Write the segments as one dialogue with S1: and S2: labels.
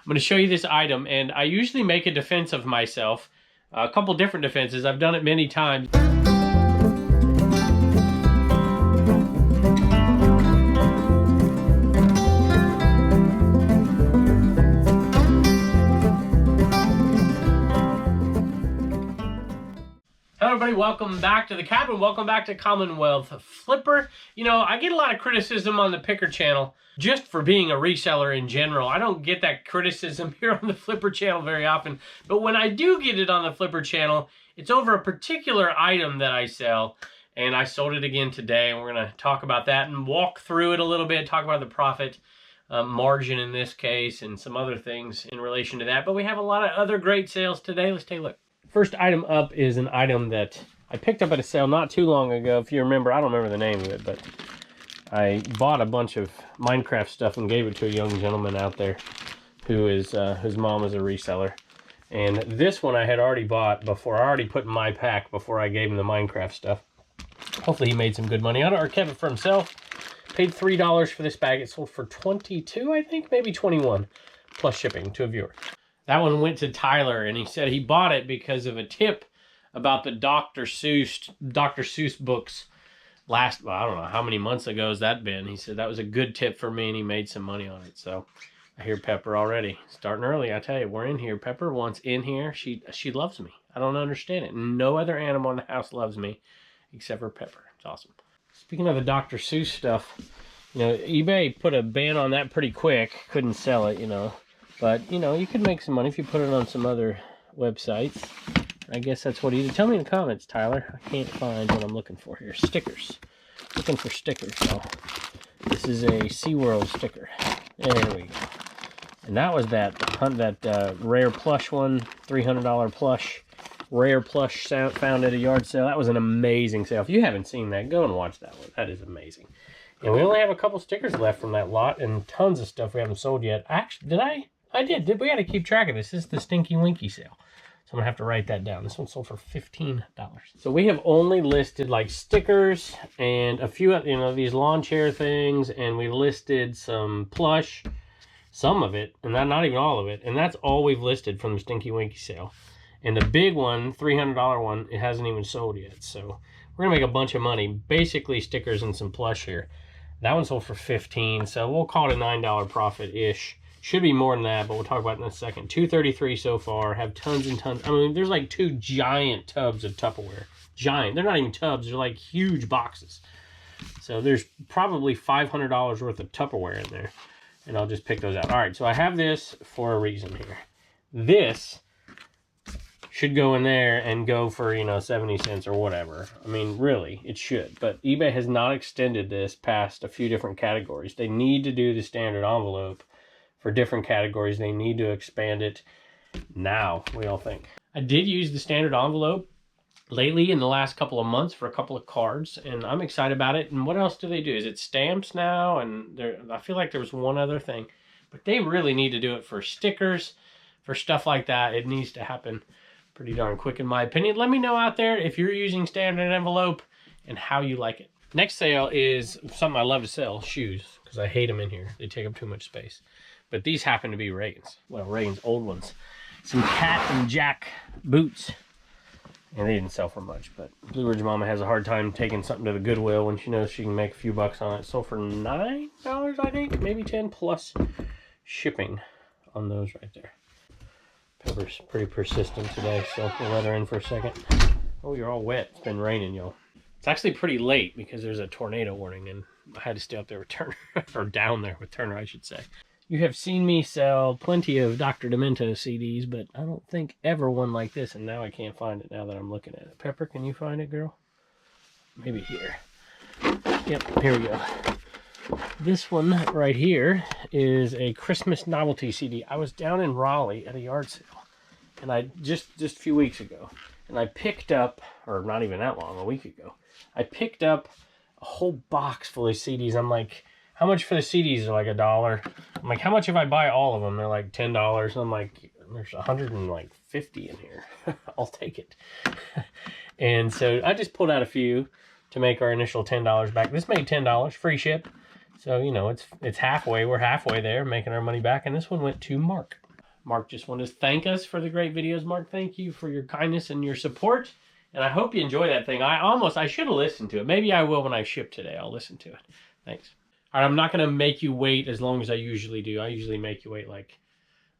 S1: I'm going to show you this item, and I usually make a defense of myself. A couple different defenses. I've done it many times. Hello everybody, welcome back to the cabin. Welcome back to Commonwealth Flipper. You know, I get a lot of criticism on the Picker channel just for being a reseller in general. I don't get that criticism here on the Flipper channel very often, but when I do get it on the Flipper channel, it's over a particular item that I sell, and I sold it again today, and we're going to talk about that and walk through it a little bit, talk about the profit margin in this case and some other things in relation to that. But we have a lot of other great sales today. Let's take a look. First item up is an item that I picked up at a sale not too long ago. If you remember, I don't remember the name of it, but I bought a bunch of Minecraft stuff and gave it to a young gentleman out there who is whose mom is a reseller. And this one I had already bought before. I already put in my pack before I gave him the Minecraft stuff. Hopefully he made some good money on it or kept it for himself. Paid $3 for this bag. It sold for $22, I think, maybe $21 plus shipping to a viewer. That one went to Tyler, and he said he bought it because of a tip about the Dr. Seuss books last, well, I don't know how many months ago has that been. He said that was a good tip for me, and he made some money on it. So I hear Pepper already starting early. I tell you, we're in here. Pepper wants in here. She loves me. I don't understand it. No other animal in the house loves me except for Pepper. It's awesome. Speaking of the Dr. Seuss stuff, you know, eBay put a ban on that pretty quick. Couldn't sell it, you know. But, you know, you could make some money if you put it on some other websites. I guess that's what he did. Tell me in the comments, Tyler. I can't find what I'm looking for here. Stickers. Looking for stickers. So this is a SeaWorld sticker. There we go. And that was that rare plush one, $300 plush. Rare plush found at a yard sale. That was an amazing sale. If you haven't seen that, go and watch that one. That is amazing. And we only have a couple stickers left from that lot and tons of stuff we haven't sold yet. Actually, did I? I did. We got to keep track of this. This is the Stinky Winky sale. So I'm going to have to write that down. This one sold for $15. So we have only listed like stickers and a few, you know, these lawn chair things. And we listed some plush, some of it, and not even all of it. And that's all we've listed from the Stinky Winky sale. And the big one, $300 one, it hasn't even sold yet. So we're going to make a bunch of money. Basically stickers and some plush here. That one sold for $15. So we'll call it a $9 profit-ish. Should be more than that, but we'll talk about it in a second. $233 so far. Have tons and tons. I mean, there's like 2 giant tubs of Tupperware. Giant. They're not even tubs. They're like huge boxes. So there's probably $500 worth of Tupperware in there. And I'll just pick those out. All right, so I have this for a reason here. This should go in there and go for, you know, 70 cents or whatever. I mean, really, it should. But eBay has not extended this past a few different categories. They need to do the standard envelope. For different categories, they need to expand it now, we all think. I did use the standard envelope lately in the last couple of months for a couple of cards, and I'm excited about it. And what else do they do? Is it stamps now? And I feel like there was one other thing. But they really need to do it for stickers, for stuff like that. It needs to happen pretty darn quick, in my opinion. Let me know out there if you're using standard envelope and how you like it. Next sale is something I love to sell, shoes, because I hate them in here. They take up too much space. But these happen to be Reagan's. Well, Reagan's old ones. Some Cat and Jack boots. And they didn't sell for much, but Blue Ridge Mama has a hard time taking something to the Goodwill when she knows she can make a few bucks on it. Sold for $9, I think, maybe 10 plus shipping on those right there. Pepper's pretty persistent today, so we'll let her in for a second. Oh, you're all wet. It's been raining, y'all. It's actually pretty late because there's a tornado warning, and I had to stay up there with Turner, or down there with Turner, I should say. You have seen me sell plenty of Dr. Demento CDs, but I don't think ever one like this, and now I can't find it now that I'm looking at it. Pepper, can you find it, girl? Maybe here. Yep, here we go. This one right here is a Christmas novelty CD. I was down in Raleigh at a yard sale, and I just a few weeks ago, and I picked up, or not even that long, a week ago, I picked up a whole box full of CDs. I'm like, how much for the CDs? They're like $1. I'm like, how much if I buy all of them? They're like $10. And I'm like, there's 150 in here. I'll take it. And so I just pulled out a few to make our initial $10 back. This made $10, free ship. So, you know, it's halfway. We're halfway there, making our money back. And this one went to Mark. Mark just wanted to thank us for the great videos. Mark, thank you for your kindness and your support. And I hope you enjoy that thing. I should have listened to it. Maybe I will when I ship today. I'll listen to it. Thanks. All right, I'm not going to make you wait as long as I usually do. I usually make you wait like,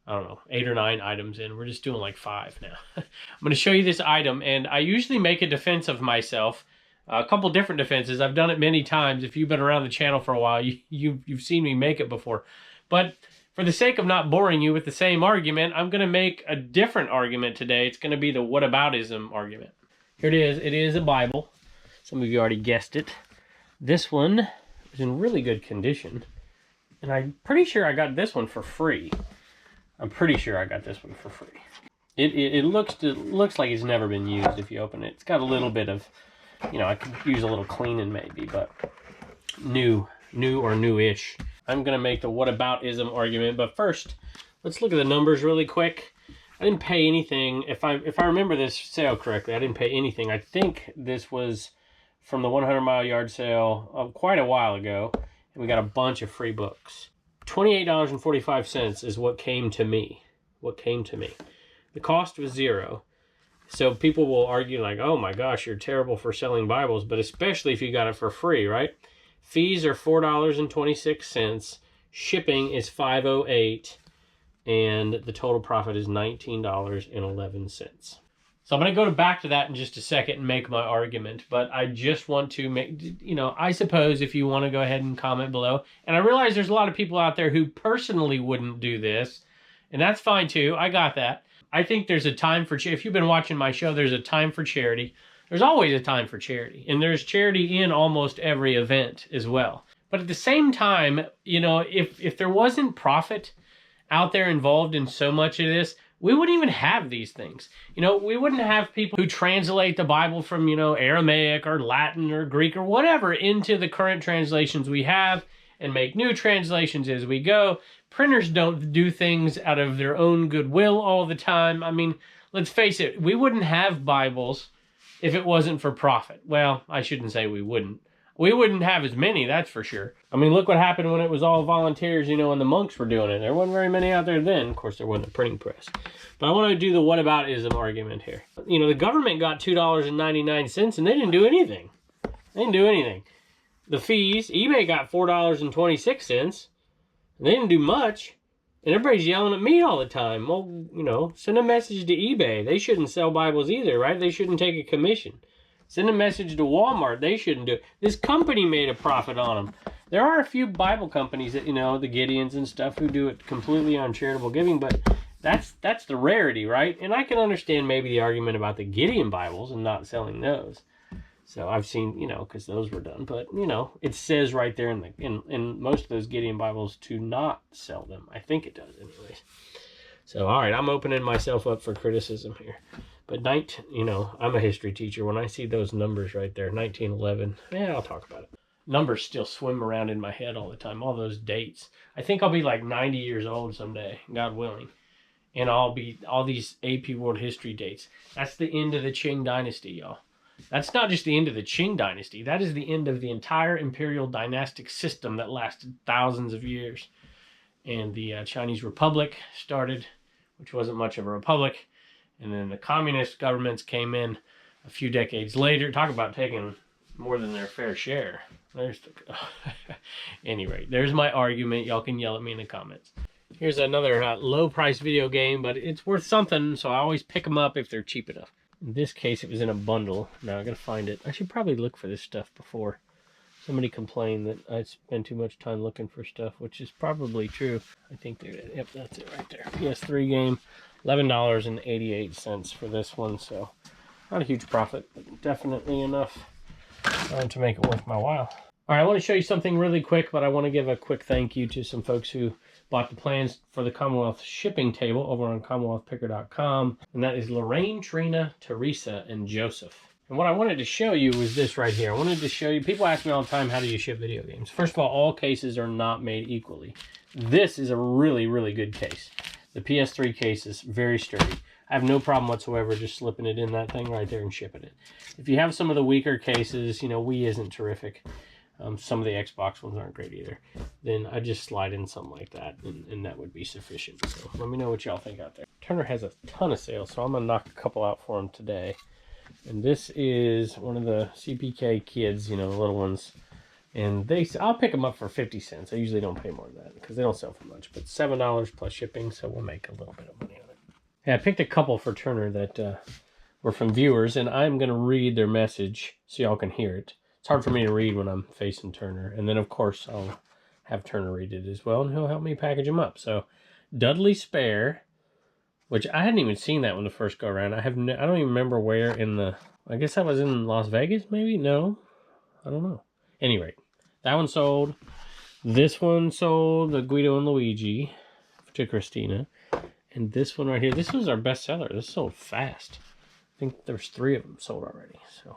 S1: I don't know, 8 or 9 items in. We're just doing like 5 now. I'm going to show you this item, and I usually make a defense of myself. A couple different defenses. I've done it many times. If you've been around the channel for a while, you've seen me make it before. But for the sake of not boring you with the same argument, I'm going to make a different argument today. It's going to be the whataboutism argument. Here it is. It is a Bible. Some of you already guessed it. This one is in really good condition. And I'm pretty sure I got this one for free. I'm pretty sure I got this one for free. It looks like it's never been used if you open it. It's got a little bit of, you know, I could use a little cleaning maybe, but new or newish. I'm going to make the whataboutism argument, but first, let's look at the numbers really quick. I didn't pay anything. If I remember this sale correctly, I didn't pay anything. I think this was from the 100 Mile Yard sale quite a while ago, and we got a bunch of free books. $28.45 is what came to me. The cost was $0. So people will argue like, oh my gosh, you're terrible for selling Bibles, but especially if you got it for free, right? Fees are $4.26. Shipping is $5.08. And the total profit is $19.11. So I'm going to go back to that in just a second and make my argument. But I just want to make, you know, I suppose if you want to go ahead and comment below. And I realize there's a lot of people out there who personally wouldn't do this. And that's fine too. I got that. I think there's a time for, if you've been watching my show, there's a time for charity. There's always a time for charity. And there's charity in almost every event as well. But at the same time, you know, if there wasn't profit out there involved in so much of this, we wouldn't even have these things. You know, we wouldn't have people who translate the Bible from, you know, Aramaic or Latin or Greek or whatever into the current translations we have and make new translations as we go. Printers don't do things out of their own goodwill all the time. I mean, let's face it, we wouldn't have Bibles if it wasn't for profit. Well, I shouldn't say we wouldn't. We wouldn't have as many, that's for sure. I mean, look what happened when it was all volunteers, you know, and the monks were doing it. There wasn't very many out there then. Of course, there wasn't a printing press. But I want to do the whataboutism argument here. You know, the government got $2.99, and they didn't do anything. The fees, eBay got $4.26, and they didn't do much. And everybody's yelling at me all the time. Well, you know, send a message to eBay. They shouldn't sell Bibles either, right? They shouldn't take a commission. Send a message to Walmart. They shouldn't do it. This company made a profit on them. There are a few Bible companies that, you know, the Gideons and stuff, who do it completely on charitable giving, but that's the rarity, right? And I can understand maybe the argument about the Gideon Bibles and not selling those. So I've seen, you know, because those were done. But, you know, it says right there in most of those Gideon Bibles to not sell them. I think it does anyways. So, all right, I'm opening myself up for criticism here. But, you know, I'm a history teacher. When I see those numbers right there, 1911, yeah, I'll talk about it. Numbers still swim around in my head all the time, all those dates. I think I'll be like 90 years old someday, God willing. And I'll be all these AP World History dates. That's the end of the Qing Dynasty, y'all. That's not just the end of the Qing Dynasty. That is the end of the entire imperial dynastic system that lasted thousands of years. And the Chinese Republic started, which wasn't much of a republic. And then the communist governments came in a few decades later. Talk about taking more than their fair share. Anyway, there's my argument. Y'all can yell at me in the comments. Here's another low-price video game, but it's worth something, so I always pick them up if they're cheap enough. In this case, it was in a bundle. Now I gotta find it. I should probably look for this stuff before. Somebody complained that I spend too much time looking for stuff, which is probably true. I think yep, that's it right there. PS3 game. $11.88 for this one, so not a huge profit, but definitely enough to make it worth my while. All right, I want to show you something really quick, but I want to give a quick thank you to some folks who bought the plans for the Commonwealth shipping table over on CommonwealthPicker.com, and that is Lorraine, Trina, Teresa, and Joseph. And what I wanted to show you was this right here. I wanted to show you, people ask me all the time, how do you ship video games? First of all cases are not made equally. This is a really, really good case. The PS3 case is very sturdy. I have no problem whatsoever just slipping it in that thing right there and shipping it. If you have some of the weaker cases, you know, Wii isn't terrific. Some of the Xbox ones aren't great either. Then I just slide in something like that, and that would be sufficient. So let me know what y'all think out there. Turner has a ton of sales, so I'm going to knock a couple out for him today. And this is one of the CPK kids, you know, the little ones. And I'll pick them up for 50 cents. I usually don't pay more than that because they don't sell for much. But $7 plus shipping, so we'll make a little bit of money on it. Yeah, I picked a couple for Turner that were from viewers, and I'm going to read their message so y'all can hear it. It's hard for me to read when I'm facing Turner. And then, of course, I'll have Turner read it as well, and he'll help me package them up. So, Dudley Spare, which I hadn't even seen that one the first go around. I don't even remember where in the... I guess that was in Las Vegas, maybe? No? I don't know. Anyway, that one sold. This one sold, the Guido and Luigi to Christina. And this one right here, this was our best seller. This sold fast. I think there's 3 of them sold already. So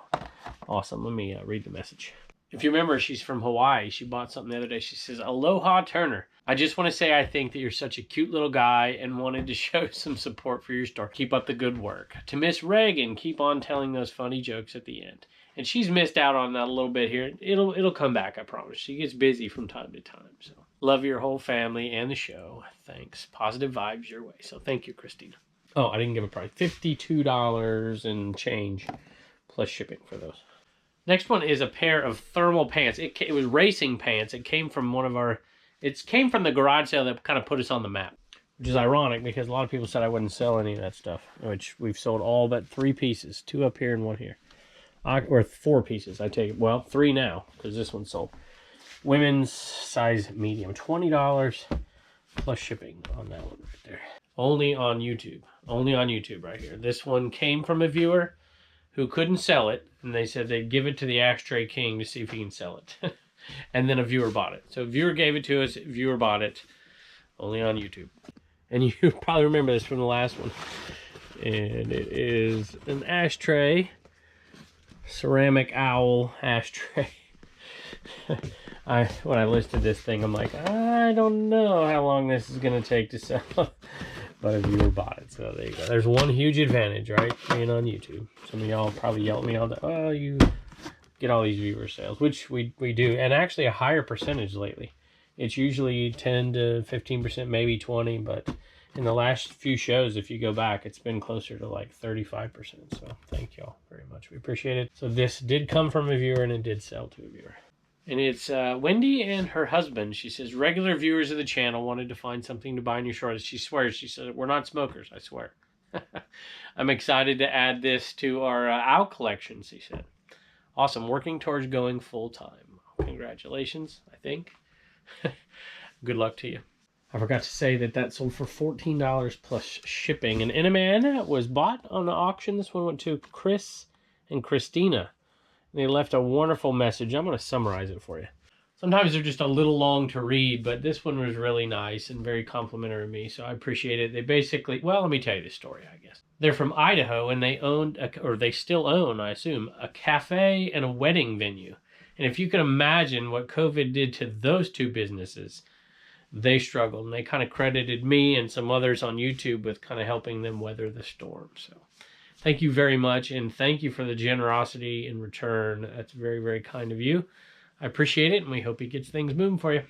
S1: awesome. Let me read the message. If you remember, she's from Hawaii. She bought something the other day. She says, "Aloha, Turner. I just want to say I think that you're such a cute little guy and wanted to show some support for your store. Keep up the good work. To Miss Reagan, keep on telling those funny jokes at the end." And she's missed out on that a little bit here. It'll come back, I promise. She gets busy from time to time. So love your whole family and the show. Thanks. Positive vibes your way. So thank you, Christina. Oh, I didn't give a price. $52 and change plus shipping for those. Next one is a pair of thermal pants. It was racing pants. It came from came from the garage sale that kind of put us on the map, which is ironic because a lot of people said I wouldn't sell any of that stuff, which we've sold all but 3 pieces, 2 up here and 1 here. Or 4 pieces, I take it. Well, 3 now, because this one sold. Women's size medium. $20 plus shipping on that one right there. Only on YouTube. Only on YouTube right here. This one came from a viewer who couldn't sell it, and they said they'd give it to the Ashtray King to see if he can sell it. And then a viewer bought it. So a viewer gave it to us, viewer bought it. Only on YouTube. And you probably remember this from the last one. And it is an ashtray. Ceramic owl ashtray. When I listed this thing, I'm like, I don't know how long this is going to take to sell. But a viewer bought it, so there you go. There's one huge advantage, right? Being on YouTube. Some of y'all probably yell at me all the oh, you get all these viewer sales, which we do. And actually a higher percentage lately. It's usually 10 to 15%, maybe 20, but in the last few shows, if you go back, it's been closer to like 35%. So thank y'all very much. We appreciate it. So this did come from a viewer and it did sell to a viewer. And it's Wendy and her husband. She says, regular viewers of the channel wanted to find something to buy in your store. She swears, she said, we're not smokers, I swear. I'm excited to add this to our owl collection, she said. Awesome, working towards going full time. Congratulations, I think. Good luck to you. I forgot to say that sold for $14 plus shipping. And Inaman was bought on the auction. This one went to Chris and Christina. They left a wonderful message. I'm going to summarize it for you. Sometimes they're just a little long to read, but this one was really nice and very complimentary of me, so I appreciate it. They basically, well, let me tell you the story, I guess. They're from Idaho, and they owned, or they still own, I assume, a cafe and a wedding venue. And if you can imagine what COVID did to those 2 businesses, they struggled. And they kind of credited me and some others on YouTube with kind of helping them weather the storm, so... Thank you very much, and thank you for the generosity in return. That's very, very kind of you. I appreciate it, and we hope he gets things moving for you.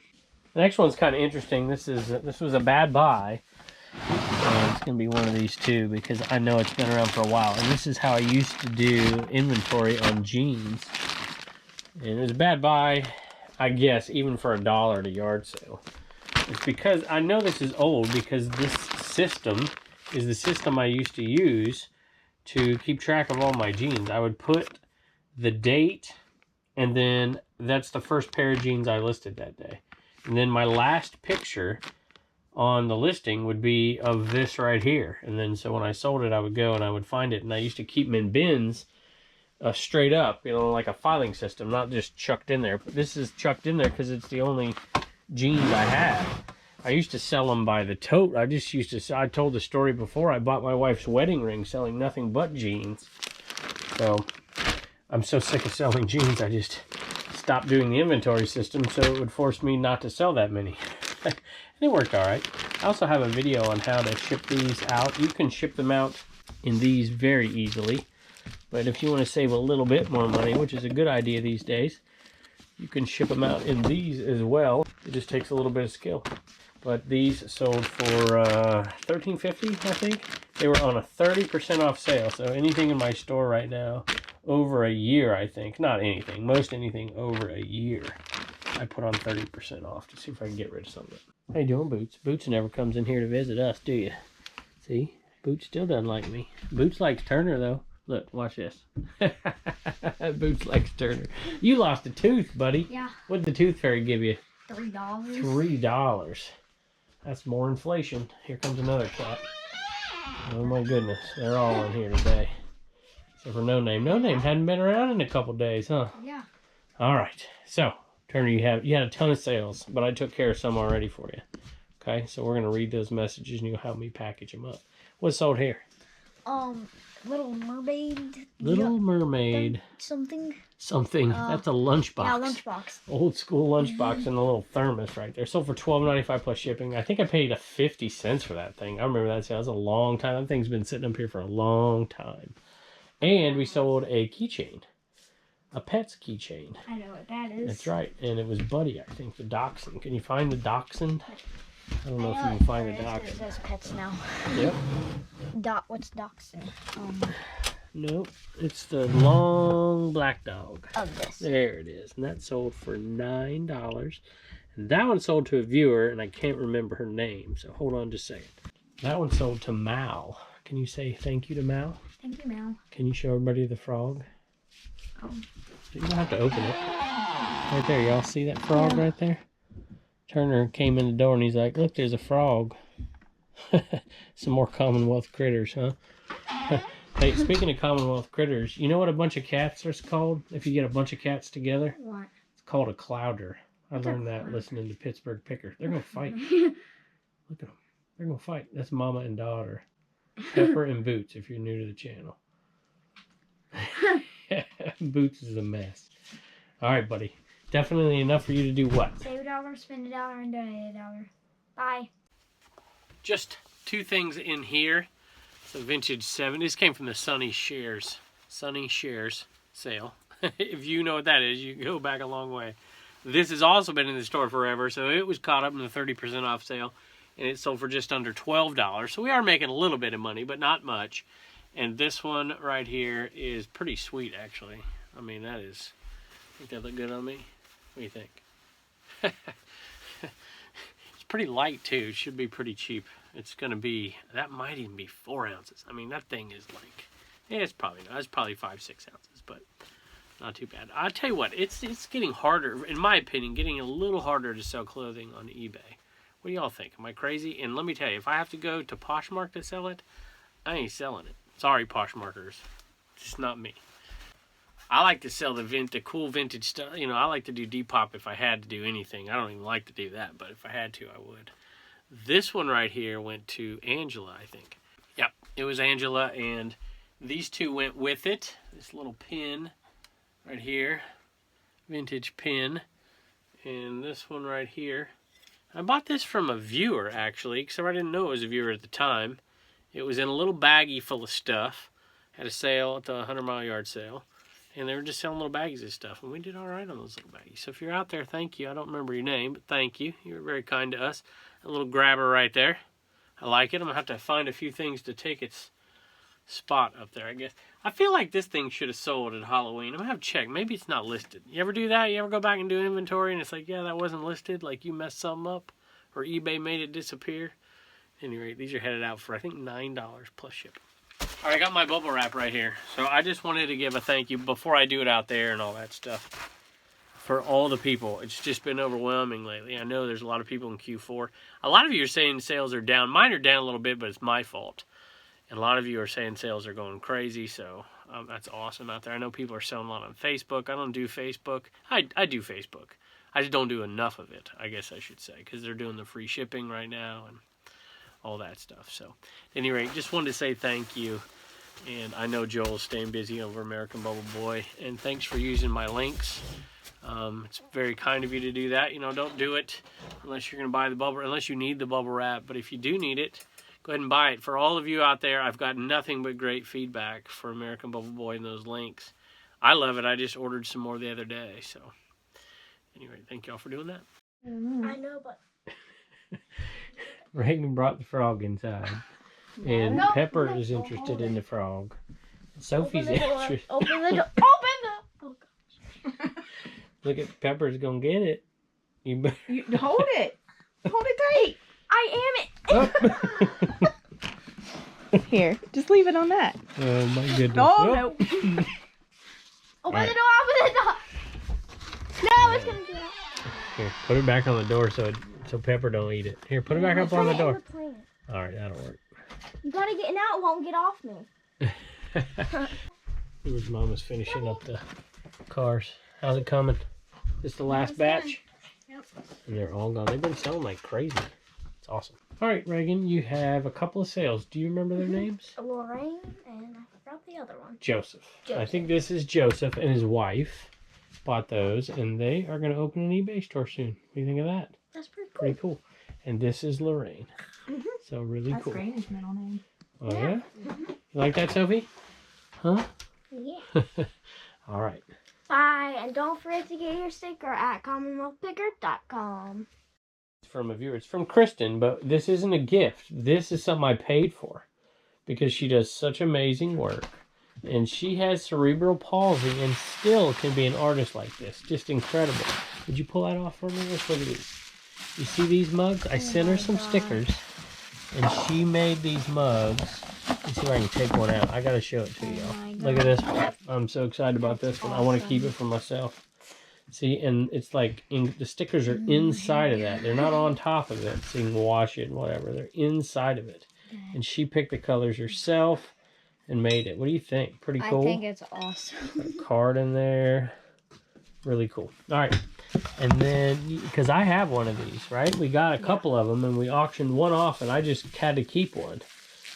S1: The next one's kind of interesting. This was a bad buy. And it's going to be one of these 2 because I know it's been around for a while. And this is how I used to do inventory on jeans. And it was a bad buy, I guess, even for $1 at a yard sale. It's because I know this is old because this system is the system I used to use to keep track of all my jeans. I would put the date, and then that's the first pair of jeans I listed that day. And then my last picture on the listing would be of this right here. And then so when I sold it, I would go and I would find it. And I used to keep them in bins straight up, you know, like a filing system, not just chucked in there. But this is chucked in there because it's the only jeans I had. I used to sell them by the tote. I told the story before. I bought my wife's wedding ring selling nothing but jeans. So I'm so sick of selling jeans, I just stopped doing the inventory system so it would force me not to sell that many. And it worked all right. I also have a video on how to ship these out. You can ship them out in these very easily. But if you want to save a little bit more money, which is a good idea these days, You can ship them out in these as well. It just takes a little bit of skill. But these sold for $13.50, I think. They were on a 30% off sale. So anything in my store right now, over a year, I think. Not anything. Most anything over a year, I put on 30% off to see if I can get rid of some of it. How you doing, Boots? Boots never comes in here to visit us, do you? See? Boots still doesn't like me. Boots likes Turner, though. Look, watch this. Boots likes Turner. You lost a tooth, buddy.
S2: Yeah.
S1: What did the tooth fairy give you?
S2: $3.
S1: $3. That's more inflation. Here comes another cat. Oh my goodness. They're all in here today. Except for No Name. No Name hadn't been around in a couple days, huh?
S2: Yeah.
S1: Alright. So, Turner, you had a ton of sales, but I took care of some already for you. Okay, so we're going to read those messages and you'll help me package them up. What's sold here?
S2: Little Mermaid.
S1: Little Mermaid.
S2: Something.
S1: That's a lunchbox.
S2: Yeah, lunchbox.
S1: Old school lunchbox and a little thermos right there. Sold for $12.95 plus shipping. I think I paid 50 cents for that thing. I remember that sale. That was a long time. That thing's been sitting up here for a long time. And we sold a keychain. A pet's keychain.
S2: I know what that is.
S1: That's right. And it was Buddy, I think, the dachshund. Can you find the dachshund? I don't know if you can find the dachshund.
S2: It says pets now.
S1: Yep.
S2: What's dachshund?
S1: Nope. It's the long black dog.
S2: Of this.
S1: There it is. And that sold for $9. And that one sold to a viewer, and I can't remember her name. So hold on just a second. That one sold to Mal. Can you say thank you to Mal?
S2: Thank you, Mal.
S1: Can you show everybody the frog? You don't have to open it. Right there. Y'all see that frog right there? Turner came in the door and he's like, look, there's a frog. Some more Commonwealth critters, huh? Hey, speaking of Commonwealth critters, you know what a bunch of cats are called? If you get a bunch of cats together?
S2: What?
S1: It's called a clouder. I learned that listening to Pittsburgh Picker. They're going to fight. Look at them. They're going to fight. That's mama and daughter. Pepper and Boots, if you're new to the channel. Boots is a mess. All right, buddy. Definitely enough for you to do what?
S2: Save $1, spend $1, and donate $1. Bye.
S1: Just two things in here. It's a vintage 7. This came from the Sunny Shares sale. If you know what that is, you can go back a long way. This has also been in the store forever, so it was caught up in the 30% off sale, and it sold for just under $12. So we are making a little bit of money, but not much. And this one right here is pretty sweet, actually. I mean, that is... Think that look good on me? What do you think? It's pretty light, too. It should be pretty cheap. It's going to be... That might even be 4 ounces. I mean, that thing is like... Yeah, it's probably not. It's probably 5-6 ounces, but not too bad. I'll tell you what. It's getting harder, in my opinion, getting a little harder to sell clothing on eBay. What do y'all think? Am I crazy? And let me tell you, if I have to go to Poshmark to sell it, I ain't selling it. Sorry, Poshmarkers. It's just not me. I like to sell the cool vintage stuff. You know, I like to do Depop if I had to do anything. I don't even like to do that, but if I had to, I would. This one right here went to Angela, I think. Yep, it was Angela, and these two went with it. This little pin right here, vintage pin, and this one right here. I bought this from a viewer, actually, because I didn't know it was a viewer at the time. It was in a little baggie full of stuff. Had a sale at the 100 Mile Yard sale. And they were just selling little baggies of stuff. And we did all right on those little baggies. So if you're out there, thank you. I don't remember your name, but thank you. You were very kind to us. A little grabber right there. I like it. I'm going to have to find a few things to take its spot up there, I guess. I feel like this thing should have sold at Halloween. I'm going to have to check. Maybe it's not listed. You ever do that? You ever go back and do inventory and it's like, yeah, that wasn't listed? Like you messed something up? Or eBay made it disappear? At any rate, these are headed out for, I think, $9 plus shipping. All right, I got my bubble wrap right here. So I just wanted to give a thank you before I do it out there and all that stuff for all the people. It's just been overwhelming lately. I know there's a lot of people in Q4. A lot of you are saying sales are down. Mine are down a little bit, but it's my fault. And a lot of you are saying sales are going crazy, so that's awesome out there. I know people are selling a lot on Facebook. I don't do Facebook. I do Facebook. I just don't do enough of it, I guess I should say, because they're doing the free shipping right now and all that stuff. So, at any rate, just wanted to say thank you. And I know Joel's staying busy over American Bubble Boy. And thanks for using my links. It's very kind of you to do that. You know, don't do it unless you're going to buy the bubble, unless you need the bubble wrap. But if you do need it, go ahead and buy it. For all of you out there, I've got nothing but great feedback for American Bubble Boy and those links. I love it. I just ordered some more the other day. So, Anyway, thank y'all for doing that.
S2: I know, but
S1: Reagan brought the frog inside. And
S2: No,
S1: Pepper
S2: no,
S1: is
S2: don't
S1: interested
S2: hold
S1: in
S2: it.
S1: the frog. Sophie's
S2: open the door.
S1: interested.
S2: Open the door. Open the. Oh gosh.
S1: Look at Pepper's gonna get it. You better...
S3: You hold it. Hold it tight.
S2: I am it.
S1: Oh.
S3: Here, just leave it on that.
S1: Oh my goodness.
S3: Oh,
S1: Oh.
S3: no.
S2: Open
S1: Right.
S2: the door. Open the door. No, it's gonna get out.
S1: Here, put it back on the door so Pepper don't eat it. Here, put it back up on the
S2: Put it in
S1: door.
S2: plant.
S1: All right, that'll work.
S2: You gotta get now. It won't get off me.
S1: Here's Mama's finishing up the cars. How's it coming? This the last batch?
S2: Yep.
S1: And they're all gone. They've been selling like crazy. It's awesome. All right, Reagan, you have a couple of sales. Do you remember their names?
S2: Lorraine and I forgot the other one.
S1: Joseph. I think this is Joseph and his wife bought those, and they are going to open an eBay store soon. What do you think of that?
S2: That's pretty cool.
S1: Pretty cool. And this is Lorraine. So really
S3: That's
S1: cool.
S3: Granny's middle name.
S1: Oh, yeah? You like that, Sophie? Huh?
S2: Yeah.
S1: All right.
S2: Bye, and don't forget to get your sticker at commonwealthpicker.com.
S1: From a viewer. It's from Kristen, but this isn't a gift. This is something I paid for because she does such amazing work. And she has cerebral palsy and still can be an artist like this. Just incredible. Would you pull that off for me? Let's look at these. You see these mugs? I sent her some stickers, and she made these mugs. Let's see if I can take one out. I got to show it to y'all. Look at this one. I'm so excited about this one. I want to keep it for myself. See, and it's like the stickers are inside of that. They're not on top of it, so you can wash it and whatever. They're inside of it. And she picked the colors herself and made it. What do you think? Pretty cool?
S2: I think it's awesome.
S1: Got a card in there. Really cool. All right. And then, because I have one of these, right? We got a couple of them, and we auctioned one off, and I just had to keep one.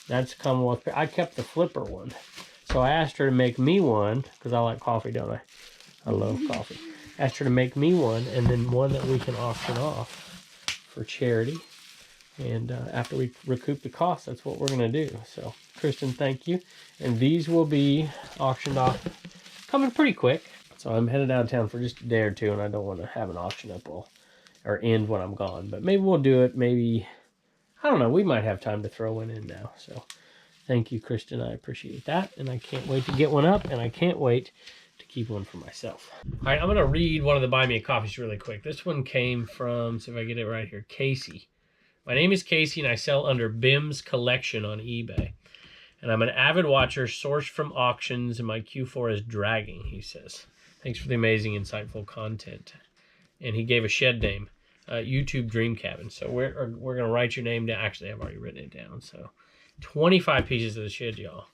S1: That's Commonwealth. I kept the flipper one. So I asked her to make me one, because I like coffee, don't I? I love coffee. Asked her to make me one, and then one that we can auction off for charity. And after we recoup the cost, that's what we're going to do. So, Kristen, thank you. And these will be auctioned off coming pretty quick. So I'm headed out of town for just a day or two, and I don't want to have an auction up or end when I'm gone. But maybe we'll do it. Maybe, I don't know. We might have time to throw one in now. So thank you, Kristen. I appreciate that. And I can't wait to get one up, and I can't wait to keep one for myself. All right, I'm going to read one of the Buy Me a Coffees really quick. This one came from, see if I get it right here, Casey. My name is Casey, and I sell under Bim's Collection on eBay. And I'm an avid watcher, sourced from auctions, and my Q4 is dragging, he says. Thanks for the amazing, insightful content. And he gave a shed name, YouTube Dream Cabin. So we're going to write your name down. Actually, I've already written it down. So 25 pieces of the shed, y'all.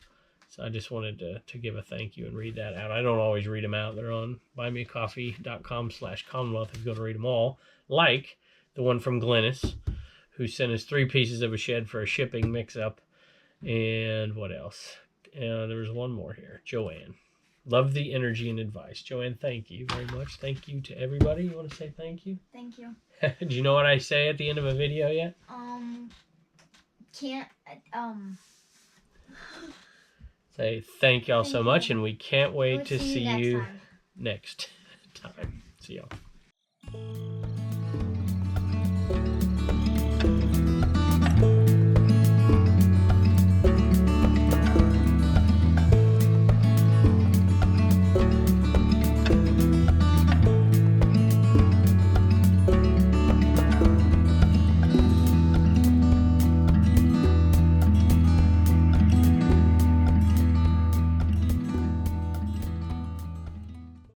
S1: So I just wanted to give a thank you and read that out. I don't always read them out. They're on buymeacoffee.com/Commonwealth if you go to read them all. Like the one from Glennis, who sent us 3 pieces of a shed for a shipping mix-up. And what else? There was one more here. Joanne. Love the energy and advice. Joanne, thank you very much. Thank you to everybody. You want to say thank you?
S2: Thank you.
S1: Do you know what I say at the end of a video yet?
S2: Can't,
S1: Say thank y'all so much, and we can't wait
S2: We'll
S1: to see you
S2: time.
S1: next time. See y'all.